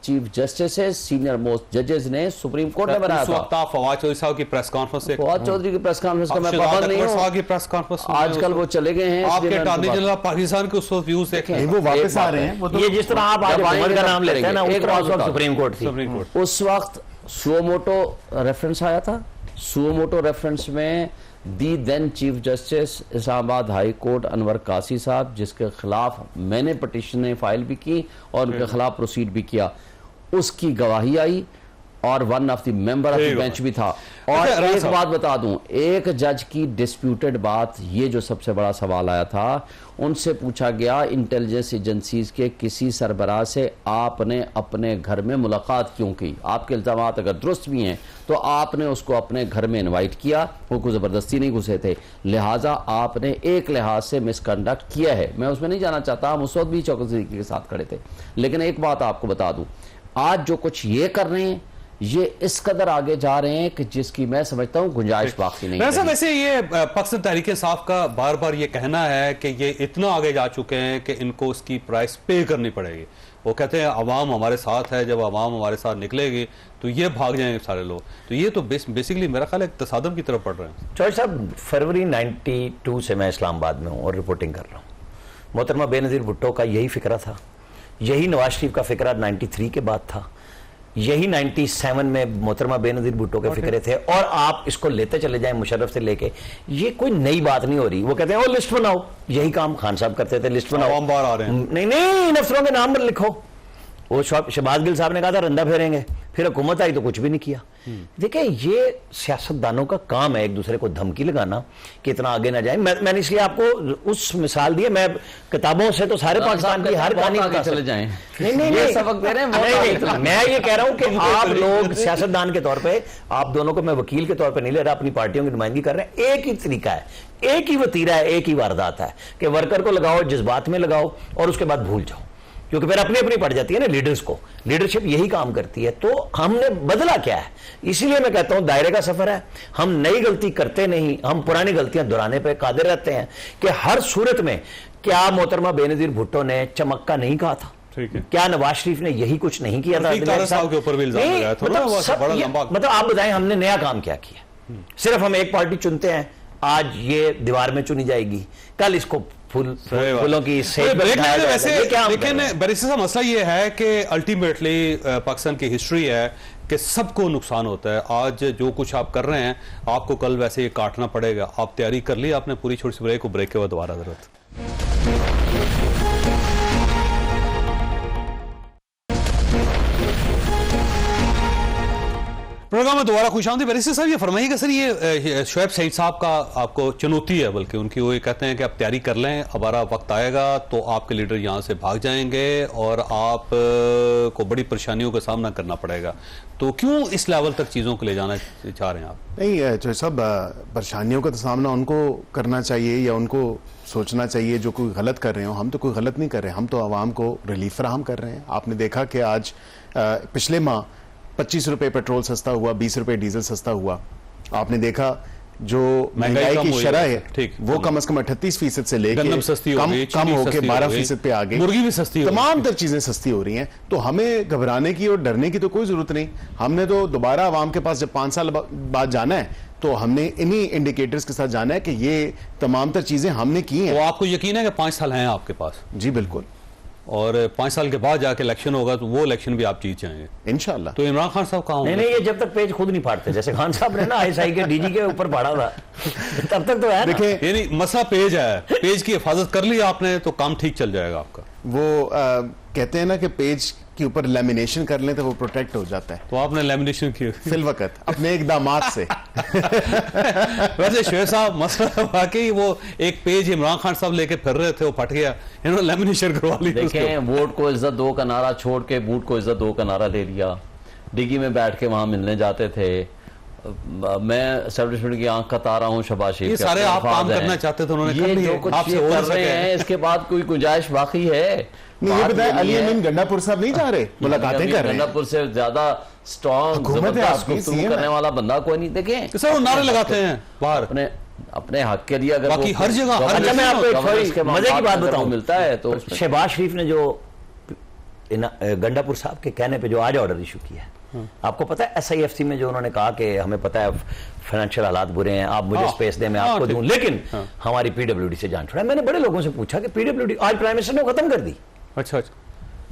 चीफ जस्टिस, सीनियर मोस्ट जजेस ने सुप्रीम कोर्ट में बनाया था। फवाद चौधरी साहब की प्रेस कॉन्फ्रेंस से, फवाद चौधरी की प्रेस कॉन्फ्रेंस का मैं पाबंद नहीं हूं, की प्रेस कॉन्फ्रेंस आजकल वो चले गए हैं, आपके अटॉर्नी जनरल पाकिस्तान के उस वक्त व्यूज देखें, वो वापस आ रहे हैं। ये जिस तरह आप आज उमर का नाम लेते हैं ना, एक सुप्रीम कोर्ट थी, उस वक्त सुओमोटो रेफरेंस आया था। सुओमोटो रेफरेंस में the then chief justice Islamabad high court Anwar Kasi साहब, जिसके खिलाफ मैंने पिटीशन फाइल भी की और उनके खिलाफ प्रोसीड भी किया, उसकी गवाही आई और one of the member of the bench भी था। और एक बात बता दूं, एक जज की डिस्प्यूटेड बात, ये जो सबसे बड़ा सवाल आया था, उनसे पूछा गया इंटेलिजेंस एजेंसीज के किसी सरबराह से आपने अपने घर में मुलाकात क्यों की? आपके इल्जामात अगर दुरुस्त भी हैं तो आपने उसको अपने घर में इनवाइट किया, वो कोई जबरदस्ती नहीं घुसे थे, लिहाजा आपने एक लिहाज से मिसकंडक्ट किया है। मैं उसमें नहीं जाना चाहता, हम उस वक्त भी शौकत सिद्दीकी के साथ खड़े थे। लेकिन एक बात आपको बता दूं, आज जो कुछ ये कर रहे हैं, ये इस कदर आगे जा रहे हैं कि जिसकी मैं समझता हूं गुंजाइश बाकी नहीं है। वैसे ये पाकिस्तान तहरीक इंसाफ का बार बार ये कहना है कि ये इतना आगे जा चुके हैं कि इनको उसकी प्राइस पे करनी पड़ेगी। वो कहते हैं अवाम हमारे साथ है, जब अवाम हमारे साथ निकलेगी तो ये भाग जाएंगे सारे लोग। तो ये तो बेसिकली मेरा ख्याल है तसादम की तरफ पड़ रहे हैं। चौधरी साहब, फरवरी 92 से मैं इस्लामाबाद में हूँ और रिपोर्टिंग कर रहा हूँ। मोहतरमा बेनज़ीर भुट्टो का यही फिक्रा था, यही नवाज शरीफ का फिक्रा 93 के बाद था, यही 97 में मोहतरमा बेनज़ीर भुट्टो के फिक्रे थे। और आप इसको लेते चले जाएं मुशर्रफ से लेके, ये कोई नई बात नहीं हो रही। वो कहते हैं वो लिस्ट बनाओ, यही काम खान साहब करते थे, लिस्ट बनाओ, बार आ रहे हैं। नहीं, इन अफसरों के नाम पर लिखो। वो शहबाज गिल साहब ने कहा था रंदा फेरेंगे, फिर हुकूमत आई तो कुछ भी नहीं किया। देखिए, ये सियासतदानों का काम है एक दूसरे को धमकी लगाना कि इतना आगे ना जाए। मैंने इसलिए आपको उस मिसाल दी है, मैं किताबों से तो सारे पाकिस्तान की हर कहानी आगे चले जाएं। नहीं सबक दे रहे हैं। मैं ये कह रहा हूं कि आप लोग सियासतदान के तौर पे, आप दोनों को मैं वकील के तौर पे नहीं ले रहा, अपनी पार्टियों की नुमाइंदगी कर रहे हैं। एक ही तरीका है, एक ही वतीरा है, एक ही वारदात है कि वर्कर को लगाओ, जज्बात में लगाओ और उसके बाद भूल जाओ, क्योंकि फिर अपनी अपनी पड़ जाती है ना लीडर्स को। लीडरशिप यही काम करती है। तो हमने बदला क्या है? इसीलिए मैं कहता हूं दायरे का सफर है, हम नई गलती करते नहीं, हम पुरानी गलतियां दोहराने पे कादिर रहते हैं। कि हर सूरत में क्या मोहतरमा बेनज़ीर भुट्टो ने चमक्का नहीं कहा था? क्या नवाज शरीफ ने यही कुछ नहीं किया था? मतलब आप बताएं हमने नया काम क्या किया? सिर्फ हम एक पार्टी चुनते हैं, आज ये दीवार में चुनी जाएगी, कल इसको फूलों की लेकिन बैरिस्टर साहब, मसला ये है कि अल्टीमेटली पाकिस्तान की हिस्ट्री है कि सबको नुकसान होता है। आज जो कुछ आप कर रहे हैं, आपको कल वैसे ये काटना पड़ेगा। आप तैयारी कर ली आपने पूरी, छोटी सी ब्रेक को, ब्रेक के बाद दोबारा जरूरत। प्रोग्राम में दोबारा खुशामदीद। बैरिस्टर साहब ये फरमाइएगा सर, ये शुएब सईद साहब का आपको चुनौती है, बल्कि उनकी वो ये कहते हैं कि आप तैयारी कर लें, हमारा वक्त आएगा तो आपके लीडर यहाँ से भाग जाएंगे और आप को बड़ी परेशानियों का सामना करना पड़ेगा, तो क्यों इस लेवल तक चीज़ों को ले जाना चाह रहे हैं आप? नहीं, जो सब परेशानियों का तो सामना उनको करना चाहिए या उनको सोचना चाहिए जो कोई गलत कर रहे हो। हम तो कोई गलत नहीं कर रहे, हम तो आवाम को रिलीफ फराहम कर रहे हैं। आपने देखा कि आज पिछले माह 25 रुपए पेट्रोल सस्ता हुआ, 20 रुपए डीजल सस्ता हुआ। आपने देखा जो महंगाई की शरह है वो कम से कम 38% से लेकर कम होकर 12% पे आ गई। मुर्गी भी सस्ती, तमाम तर चीजें सस्ती हो रही हैं। तो हमें घबराने की और डरने की तो कोई जरूरत नहीं। हमने तो दोबारा आवाम के पास जब 5 साल बाद जाना है तो हमने इन्हीं इंडिकेटर्स के साथ जाना है कि ये तमाम तर चीजें हमने की हैं। तो आपको यकीन है कि 5 साल हैं आपके पास? जी बिल्कुल। और 5 साल के बाद जाके इलेक्शन होगा तो वो इलेक्शन भी आप जीत जाएंगे इंशाल्लाह। तो इमरान खान साहब कहाँ होंगे? नहीं, ये जब तक पेज खुद नहीं फाड़ते, जैसे खान साहब ने ना ISI के DG के ऊपर फाड़ा था तब तक तो है। देखिए, ये नहीं मसला पेज है, पेज की हिफाजत कर ली आपने तो काम ठीक चल जाएगा आपका। वो कहते हैं ना कि पेज के ऊपर लेमिनेशन कर लें तो वो प्रोटेक्ट हो जाता है। तो आपने लेमिनेशन की फिल वक्त अपने इकदामात से। वैसे शुएब साहब मसला वाकई वो एक पेज इमरान खान साहब लेके फिर रहे थे, वो फट गया, इन्होंने लेमिनेशन करवा ली। देखें, वोट को इज्जत दो का नारा छोड़ के बूट को इज्जत दो का नारा ले लिया। डिग्गी में बैठ के वहां मिलने जाते थे। मैं एस्टेब्लिशमेंट की आंख का तारा हूं, शबाश शरीफ। ये सारे आप काम करना चाहते थे, उन्होंने कर लिया। आपसे हो रहे हैं, इसके बाद कोई गुंजाइश बाकी है? नहीं, ये बताएं, अली अमीन गंडापुर साहब नहीं जा रहे, मुलाकातें कर रहे हैं। गंडापुर से ज्यादा स्ट्रॉन्ग जबरदस्त गुफ्तगू करने वाला बंदा कोई नहीं। देखें सर वो नारे लगाते हैं बाहर अपने हक के लिए, अगर बाकी हर जगह। अच्छा, मैं आपको एक मजे की बात बताऊं, मिलता है तो शहबाज शरीफ ने जो गंडापुर साहब के कहने पे जो आज ऑर्डर इशू किया है, आपको पता है SIFC में जो उन्होंने कहा कि हमें पता है फाइनेंशियल हालात बुरे हैं, आप मुझे स्पेस दें, मैं आपको दूं, लेकिन हमारी PWD से जान छोड़ा। मैंने बड़े लोगों से पूछा कि PWD आज प्राइम मिनिस्टर ने खत्म कर दी। अच्छा,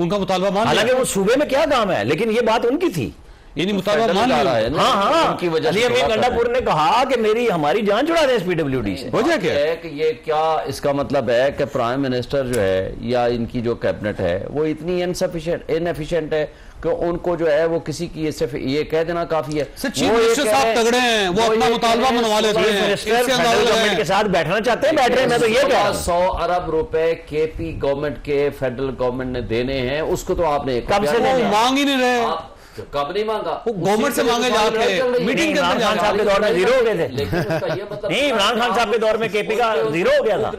उनका मुतालबा मान लिया। हालांकि वो सूबे में क्या काम है, लेकिन ये बात उनकी थी। यानी मुतालबा मान लिया है। हाँ, उनकी वजह से गंडापुर ने कहा कि हमारी जान छुड़ा दें इस PWD से। वजह क्या है कि ये क्या इसका मतलब है कि प्राइम मिनिस्टर जो है या इनकी जो कैबिनेट है वो इतनी इनएफिशिएंट है कि उनको जो है वो किसी की सिर्फ ये कह देना काफी है। चीफ मिनिस्टर साहब तगड़े हैं, वो अपना मुतालबा मनवा लेते हैं, गवर्नमेंट के साथ बैठना चाहते हैं, बैठ रहे हैं। मैं तो ये कह रहा हूं 100 अरब रुपए KP गवर्नमेंट के फेडरल गवर्नमेंट ने देने हैं, उसको तो आपने कब से मांग ही नहीं रहे। कब नहीं मांगा? गवर्नमेंट से मांगे जाके मीटिंग इमरान खान साहब के दौर में जीरो हो गए थे। नहीं, इमरान खान साहब के दौर में KP का जीरो हो गया था।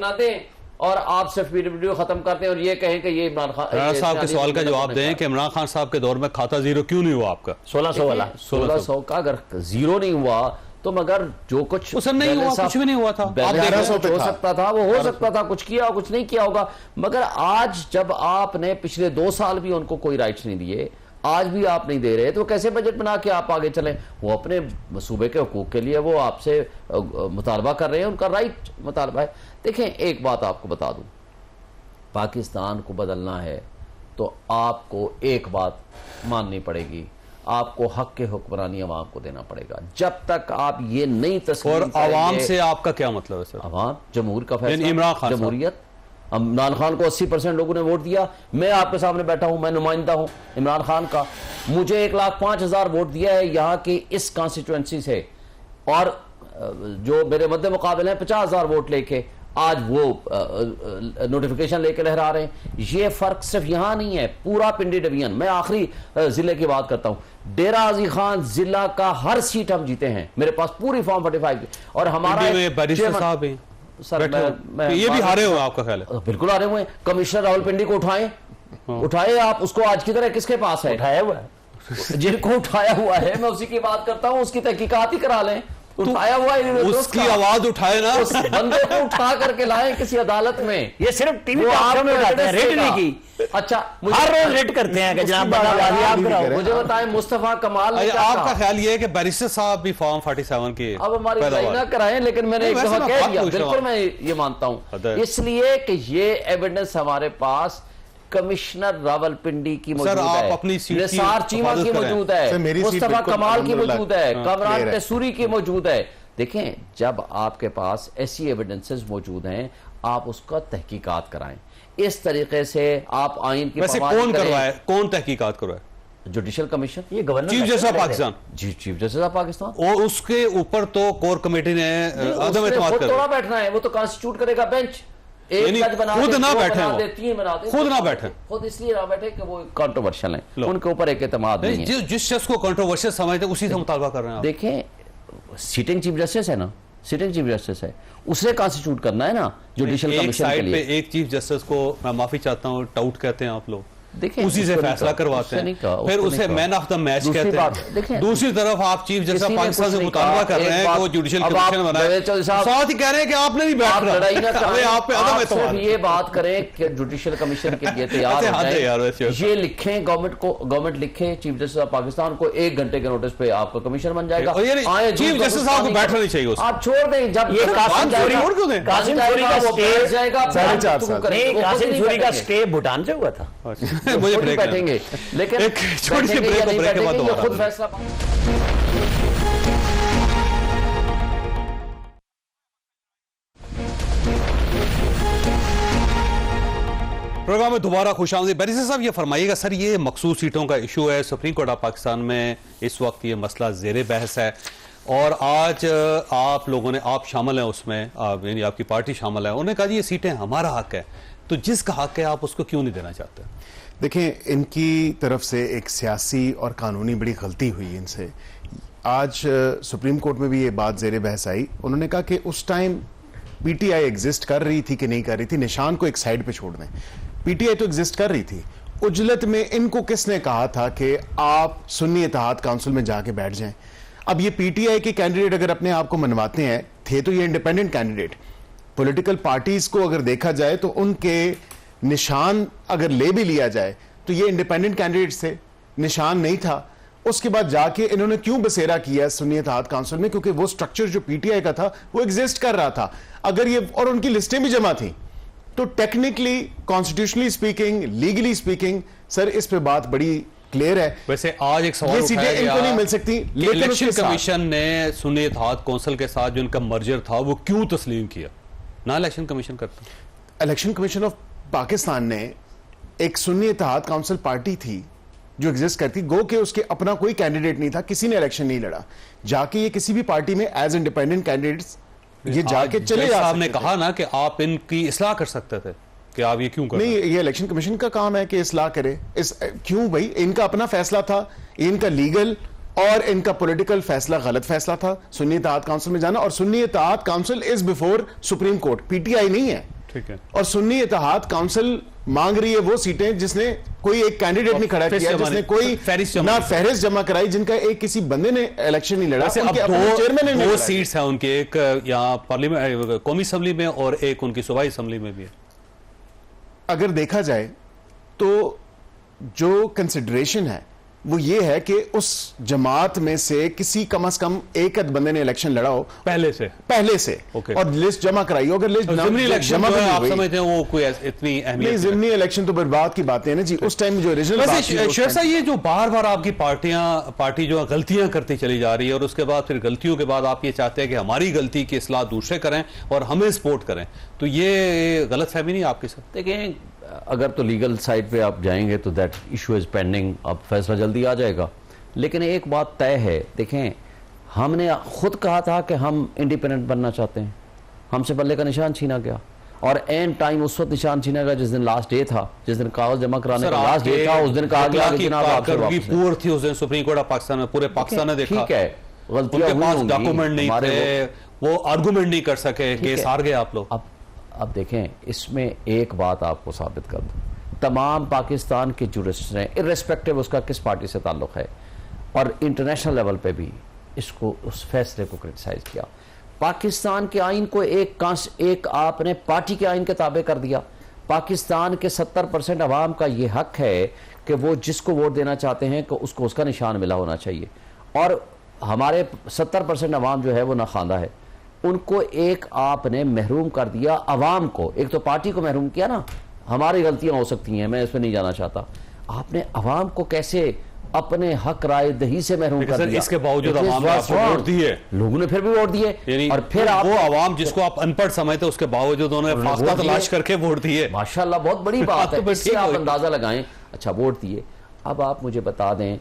और आप सिर्फ PWD खत्म करते हैं और ये कहें कि ये इमरान खान साहब के सवाल का जवाब दें कि इमरान खान साहब के दौर में खाता जीरो क्यों नहीं हुआ आपका? 1600 वाला 1600 का अगर जीरो नहीं हुआ तो मगर जो कुछ नहीं हुआ, कुछ भी नहीं हुआ था, 1100 हो सकता था, वो हो सकता था, कुछ किया कुछ नहीं किया होगा। मगर आज जब आपने पिछले 2 साल भी उनको कोई राइट्स नहीं दिए, आज भी आप नहीं दे रहे, तो कैसे बजट बना के आप आगे चलें? वो अपने सूबे के हुकूक के लिए वो आपसे मुतालबा कर रहे हैं, उनका राइट मुतालबा है। देखें, एक बात आपको बता दूं, पाकिस्तान को बदलना है तो आपको एक बात माननी पड़ेगी, आपको हक के हुक्मरानी अवाम को देना पड़ेगा। जब तक आप ये नहीं तस्लीम और अवाम से आपका क्या मतलब है सर? अवाम जमहूर का फैसला, इमरान खान जमहूरियत। इमरान खान को 80% लोगों ने वोट दिया। मैं आपके सामने बैठा हूं, मैं नुमाइंदा हूं इमरान खान का। मुझे 1,05,000 वोट दिया है यहाँ की इस कॉन्स्टिट्यूएंसी से, और जो मेरे मध्य मुकाबले हैं 50,000 वोट लेके आज वो नोटिफिकेशन लेके लहरा रहे हैं। ये फर्क सिर्फ यहाँ नहीं है, पूरा पिंडी डिवीजन। मैं आखिरी जिले की बात करता हूँ, डेरा गाजी खान जिला का हर सीट हम जीते हैं, मेरे पास पूरी फॉर्म 45 की। और हमारा सर ये भी हारे हुए आपका ख्याल है? बिल्कुल हारे हुए। कमिश्नर रावलपिंडी को उठाए आप, उसको आज की तरह किसके पास है? उठाया हुआ है। जिनको उठाया हुआ है मैं उसी की बात करता हूं, उसकी तहकीकात ही करा लें। उठाया हुआ है, उसकी आवाज उठाए ना, उस बंदे को उठा करके लाए किसी अदालत में। ये सिर्फ टीवी में उठाते हैं, रेट नहीं की। अच्छा, हर रोज रेट करते हैं कि जनाब मुझे बताएं मुस्तफा कमाल ने आपका ख्याल ये है कि बैरिस्टर साहब भी फॉर्म 47 के अब हमारी लड़ाई ना कराएं, लेकिन मैंने एक दफा कह दिया, बिल्कुल मैं ये मानता हूं, इसलिए कि ये एविडेंस हमारे पास कमिश्नर रावलपिंडी की मौजूद है, निसार चीमा की मौजूद है, मुस्तफा कमाल की मौजूद है, कमरान टेसूरी की मौजूद है। देखें, जब आपके पास ऐसी एविडेंसेस मौजूद हैं, आप उसका तहकीकात कराएं। इस तरीके से आप आइन की वैसे कौन करवाए, कौन तहकीकात करवाए? जुडिशियल कमीशन, ये governor chief justice of Pakistan, जी चीफ जस्टिस ऑफ पाकिस्तान, और उसके ऊपर तो कोर कमेटी ने अदम एतमाद कर थोड़ा बैठना है, वो तो कॉन्स्टिट्यूट करेगा बेंच, एक जज बना खुद दे, ना दो बैठे बना वो, दे, तीन बना दे, खुद ना बैठे, खुद इसलिए ना बैठे कि वो कंट्रोवर्शियल हैं, उनके ऊपर एक एतमाद नहीं है। जिस शख्स को कंट्रोवर्शियल समझते उसी से मुतालबा कर रहे हैं। देखें सिटिंग चीफ जस्टिस है ना, सिटिंग चीफ जस्टिस है, उसे कॉन्स्टिट्यूट करना है ना जुडिशियल कमीशन के लिए। एक चीफ जस्टिस को मैं माफी चाहता हूं टाउट कहते हैं आप लोग, देखिए उसी से फैसला करवाते हैं, फिर उसे मैन ऑफ द मैच कहते हैं। दूसरी तरफ आप चीफ जस्टिस ऑफ पाकिस्तान से मुतालबा कर रहे हैं कि वो जुडिशियल कमीशन बनाए, साथ ही कह रहे हैं कि आपने नहीं बैठ रहा, ये बात करें कि जुडिशियल कमीशन के लिए तैयार हो जाए, ये लिखें गवर्नमेंट लिखे चीफ जस्टिस ऑफ पाकिस्तान को 1 घंटे के नोटिस पे आपका कमीशन बन जाएगा। चीफ जस्टिस साहब को बैठना नहीं चाहिए, आप छोड़ दें, जब ये कासिम चोरी का स्टे भूटान से हुआ था, मुझे ब्रेक बैठेंगे, लेकिन एक छोटी सी ब्रेक के बाद बैठेंगे, खुद फैसला। प्रोग्राम में दोबारा खुशामदीद। बैरिस्टर साहब ये फरमाइएगा सर, ये मखसूस सीटों का इशू है, सुप्रीम कोर्ट ऑफ पाकिस्तान में इस वक्त ये मसला ज़ेरे बहस है, और आज आप लोगों ने, आप शामिल हैं उसमें, यानी आपकी पार्टी शामिल है, उन्होंने कहा जी ये सीटें हमारा हक है, तो जिसका हक है आप उसको क्यों नहीं देना चाहते? देखें, इनकी तरफ से एक सियासी और कानूनी बड़ी गलती हुई इनसे। आज सुप्रीम कोर्ट में भी ये बात ज़ेरे बहस आई, उन्होंने कहा कि उस टाइम पीटीआई एग्जिस्ट कर रही थी कि नहीं कर रही थी, निशान को एक साइड पे छोड़ दें, पीटीआई तो एग्जिस्ट कर रही थी। उजलत में इनको किसने कहा था कि आप सुन्नी इत्तेहाद काउंसिल में जाके बैठ जाएं? अब ये पीटीआई के कैंडिडेट अगर अपने आप को मनवाते हैं, थे तो ये इंडिपेंडेंट कैंडिडेट, पॉलिटिकल पार्टीज को अगर देखा जाए तो उनके निशान अगर ले भी लिया जाए तो ये इंडिपेंडेंट कैंडिडेट्स थे, निशान नहीं था। उसके बाद जाके इन्होंने क्यों बसेरा किया सुन्नी इत्तेहाद काउंसिल में? क्योंकि वो स्ट्रक्चर जो पीटीआई का था वो एग्जिस्ट कर रहा था। अगर ये, और उनकी लिस्टें भी जमा थी, तो technically, constitutionally speaking, legally speaking, sir इस पे बात बड़ी क्लियर है। वैसे आज एक सवाल सीटें इनको नहीं मिल सकती, लेकिन इलेक्शन कमीशन ने सुन्नी इत्तेहाद काउंसिल के साथ जो इनका मर्जर था वो क्यों तस्लीम किया? ना इलेक्शन कमीशन करता। इलेक्शन कमीशन ऑफ पाकिस्तान ने एक सुन्नी इत्तेहाद काउंसिल पार्टी थी जो एग्जिस्ट करती, गो के उसके अपना कोई कैंडिडेट नहीं था, किसी ने इलेक्शन नहीं लड़ा, जाके ये किसी भी पार्टी में एज इंडिपेंडेंट कैंडिडेट्स ये जाके चले जा सकते थे। कहा ना कि आप इनकी इस्लाह कर सकते थे, कि आप ये क्यों कर नहीं? ये इलेक्शन कमीशन का काम है कि इस्लाह करे। क्यों भाई? इनका अपना फैसला था, इनका लीगल और इनका पॉलिटिकल फैसला गलत फैसला था सुन्नी इत्तेहाद काउंसिल में जाना, और Sunni Ittehad council is before supreme court, PTI नहीं है। ठीक है। और सुन्नी इत्तेहाद काउंसिल मांग रही है वो सीटें जिसने कोई एक कैंडिडेट नहीं खड़ा किया, जिसने कोई ना फहरिस्त जमा कराई, जिनका एक किसी बंदे ने इलेक्शन नहीं लड़ा, उनके अपने चेयरमैन ने। दो सीट्स हैं उनके, एक यहाँ पार्लियामेंट कौमी असेंबली में और एक उनकी सूबाई असेंबली में भी है। अगर देखा जाए तो जो कंसिडरेशन है वो ये है कि उस जमात में से किसी कम से कम एक बंदे ने इलेक्शन लड़ा हो पहले से और लिस्ट जमा कराई हो। अगर लिस्ट जमा आप समझते हैं वो कोई इतनी अहमियत? ज़िमनी इलेक्शन तो बर्बाद की बातें हैं ना जी, उस टाइम जो ओरिजिनल। शेर साहब, ये जो बार बार आपकी पार्टी जो गलतियां करती चली जा रही है, और उसके बाद फिर गलतियों के बाद आप ये चाहते हैं कि हमारी गलती की इस्लाह दूसरे करें और हमें सपोर्ट करें, तो ये गलत फहमी नहीं आपके साथ? देखिए, अगर तो लीगल साइड पे आप जाएंगे तो दैट इशू इज पेंडिंग, अब फैसला जल्दी आ जाएगा। लेकिन एक बात तय है, देखें, हमने खुद कहा था कि हम इंडिपेंडेंट बनना चाहते हैं, हमसे बल्ले का निशान छीना गया, और एंड टाइम उस वक्त निशान छीना गया जिस दिन लास्ट डे था, जिस दिन कागज जमा कराने का लास्ट डे था, उस दिन कहा गया कि जनाब आपसे वापस पूर थी उस दिन सुप्रीम कोर्ट ऑफ पाकिस्तान में, पूरे पाकिस्तान ने देखा। ठीक है, उनके पास डॉक्यूमेंट नहीं थे, वो आर्गुमेंट नहीं कर सके, केस हार गए आप लोग। अब देखें, इसमें एक बात आपको साबित कर दूं, तमाम पाकिस्तान के जुरिस्ट ने, इर्रेस्पेक्टिव उसका किस पार्टी से ताल्लुक है, और इंटरनेशनल लेवल पे भी इसको, उस फैसले को क्रिटिसाइज किया। पाकिस्तान के आइन को एक आपने पार्टी के आइन के ताबे कर दिया। पाकिस्तान के 70% अवाम का ये हक है कि वो जिसको वोट देना चाहते हैं कि उसको उसका निशान मिला होना चाहिए, और हमारे 70% अवाम जो है वो नाखांदा है, उनको एक आपने महरूम कर दिया। अवाम को, एक तो पार्टी को महरूम किया ना, हमारी गलतियां हो सकती हैं, मैं इसमें नहीं जाना चाहता, आपने अवाम को कैसे अपने हक राय दही से महरूम कर दिया। इसके बावजूद अवाम ने आपको वोट दिए, लोगों ने फिर भी वोट दिए, और फिर आप वो अवाम जिसको आप अनपढ़ समझते उसके बावजूद उन्होंने फासला तलाश करके वोट दिए। माशाल्लाह, बहुत बड़ी बात है, इससे आप अंदाजा लगाएं। अच्छा, वोट दिए, अब आप मुझे बता दें,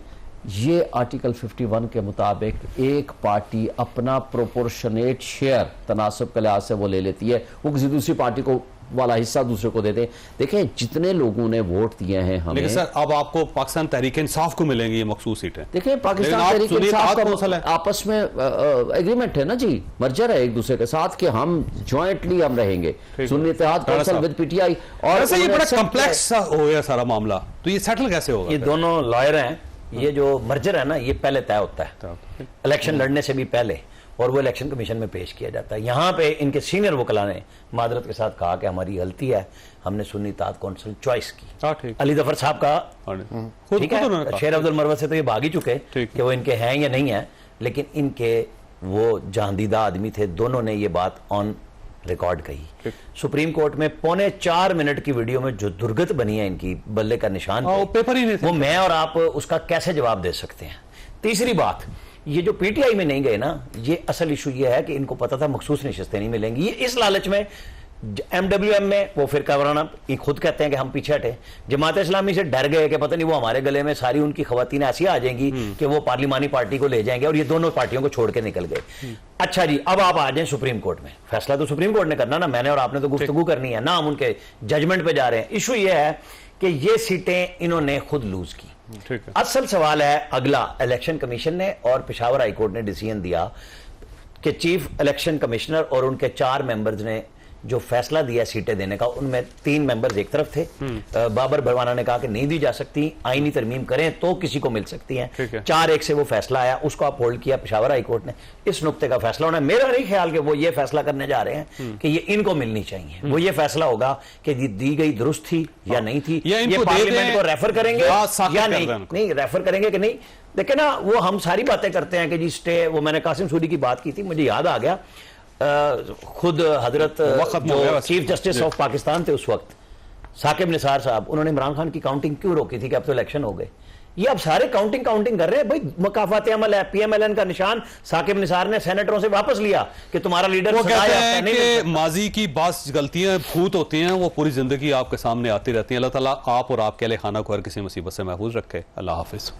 ये आर्टिकल 51 के मुताबिक एक पार्टी अपना प्रोपोर्शनेट शेयर तनासब के लिहाज से वो ले लेती है, वो किसी दूसरी पार्टी को वाला हिस्सा दूसरे को देते हैं। देखें जितने लोगों ने वोट दिए हैं हमें, लेकिन सर अब आपको पाकिस्तान तहरीक इंसाफ को मिलेंगी ये मखसूस सीटें। देखिए पाकिस्तान तहरीक इंसाफ का आपस में एग्रीमेंट है ना जी, मर्जर है एक दूसरे के साथ कि हम जॉइंटली हम रहेंगे, सुन्नी इत्तेहाद कौंसिल विद पीटीआई। और ये बड़ा कॉम्प्लेक्स हो गया सारा मामला, तो ये सेटल कैसे होगा? ये दोनों लॉयर हैं, ये जो मर्जर है ना ये पहले तय होता है इलेक्शन लड़ने से भी पहले, और वो इलेक्शन कमीशन में पेश किया जाता है। यहाँ पे इनके सीनियर वकला ने मादरत के साथ कहा कि हमारी गलती है, हमने सुन्नी इत्तेहाद कौंसिल चॉइस की। अली जफर साहब का ठीक है, शेर अब्दुल मरवत से तो ये भाग ही चुके कि वो इनके हैं या नहीं है, लेकिन इनके वो जहांदीदा आदमी थे, दोनों ने ये बात ऑन रिकॉर्ड कही। सुप्रीम कोर्ट में 4.25 मिनट की वीडियो में जो दुर्गत बनी है इनकी बल्ले का निशान पेपर ही नहीं, वो मैं और आप उसका कैसे जवाब दे सकते हैं। तीसरी बात, ये जो पीटीआई में नहीं गए ना, ये असल इशू ये है कि इनको पता था मखसूस नशिस्तें नहीं मिलेंगी, ये इस लालच में एमडब्ल्यूएम में वो फिरका वाराना खुद कहते हैं कि हम पीछे हटे, जमात इस्लामी से डर गए कि पता नहीं वो हमारे गले में सारी उनकी खवातीन ऐसी आ जाएंगी कि वो पार्लिमानी पार्टी को ले जाएंगे, और ये दोनों पार्टियों को छोड़ के निकल गए। अच्छा जी, अब आप आ जाए सुप्रीम कोर्ट में, फैसला तो सुप्रीम कोर्ट ने करना ना, मैंने और आपने तो गुफ्तगू करनी है ना, हम उनके जजमेंट पे जा रहे हैं। इशू ये है कि ये सीटें इन्होंने खुद लूज की। असल सवाल है अगला, इलेक्शन कमीशन ने और पेशावर हाई कोर्ट ने डिसीजन दिया कि चीफ इलेक्शन कमिश्नर और उनके 4 मेंबर्स ने जो फैसला दिया सीटें देने का, उनमें 3 मेंबर्स एक तरफ थे, बाबर भरवाना ने कहा कि नहीं दी जा सकती, आईनी तरमीम करें तो किसी को मिल सकती हैं, 4-1 से वो फैसला आया, उसको आप होल्ड किया पेशावर हाई कोर्ट ने। इस नुक्ते का फैसला होना, मेरा नहीं ख्याल कि वो ये फैसला करने जा रहे हैं कि ये इनको मिलनी चाहिए, वो ये फैसला होगा कि दी गई दुरुस्त थी या नहीं थी, ये पार्लियामेंट को रेफर करेंगे या नहीं रेफर करेंगे कि नहीं। देखिए ना, वो हम सारी बातें करते हैं कि जी स्टे, वो मैंने कासिम सूरी की बात की थी, मुझे याद आ गया, खुद हजरत जो चीफ जस्टिस ऑफ पाकिस्तान थे उस वक्त, साकिब निसार साहब, उन्होंने इमरान खान की काउंटिंग क्यों रोकी थी कि अब तो इलेक्शन हो गए। ये अब सारे काउंटिंग कर रहे हैं भाई, मकाफात अमल है, पीएमएलएन का निशान साकिब निसार ने सेनेटरों से वापस लिया कि तुम्हारा लीडर वो कहते हैं कि माजी की बात गलतियां भूत होती हैं, वो पूरी जिंदगी आपके सामने आती रहती हैं। अल्लाह ताला आप और आपके अहले खाना को हर किसी मुसीबत से महफूज रखे। अल्लाह हाफिज।